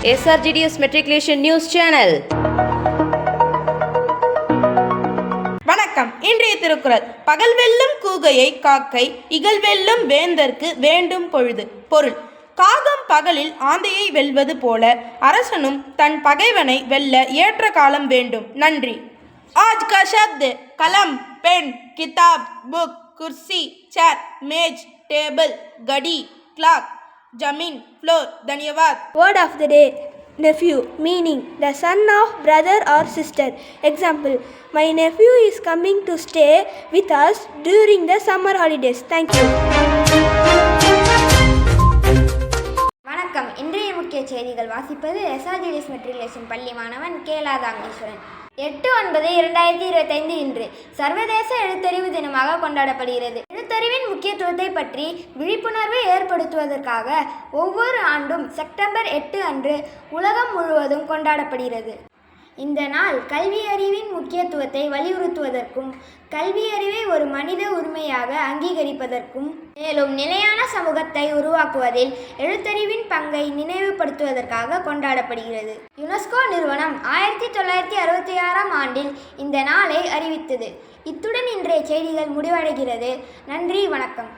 SRGDS Matriculation News Channel. வணக்கம். இன்றைய திருக்குறள். பகல் வெல்லும் கூகையை காக்கை, இகல் வெல்லும் வேந்தற்கு வேண்டும் பொழுது. பொருள்: காகம் பகலில் ஆந்தையை வெல்வது போல அரசனும் தன் பகைவனை வெல்ல ஏற்ற காலம் வேண்டும். நன்றி. आज का शब्द कलम, पेन, किताब, बुक, कुर्सी, चेयर, मेज, टेबल, घड़ी, क्लॉक, जमीन, फ्लोर. धन्यवाद. Word of the day: nephew, meaning the son of brother or sister. Example: my nephew is coming to stay with us during the summer holidays. Thank you. வணக்கம். இன்றைய முக்கிய செய்திகள் வாசிப்பது SRGDS matriculation பள்ளி மாணவன் கேலாதாங்கீஸ்வரன். 8/9/2025 இன்று சர்வதேச எழுத்தறிவு தினமாக கொண்டாடப்படுகிறது. எழுத்தறிவின் முக்கியத்துவத்தை பற்றி விழிப்புணர்வை ஏற்படுத்துவதற்காக ஒவ்வொரு ஆண்டும் செப்டம்பர் 8 அன்று உலகம் முழுவதும் கொண்டாடப்படுகிறது. இந்த நாள் கல்வி அறிவின் முக்கியத்துவத்தை வலியுறுத்துவதற்கும் கல்வி அறிவை ஒரு மனித உரிமையாக அங்கீகரிப்பதற்கும் மேலும் நிலையான சமூகத்தை உருவாக்குவதில் எழுத்தறிவின் பங்கை நினைவுபடுத்துவதற்காக கொண்டாடப்படுகிறது. யுனெஸ்கோ நிறுவனம் 1966ஆம் ஆண்டில் இந்த நாளை அறிவித்தது. இத்துடன் இன்றைய செய்திகள் முடிவடைகிறது. நன்றி, வணக்கம்.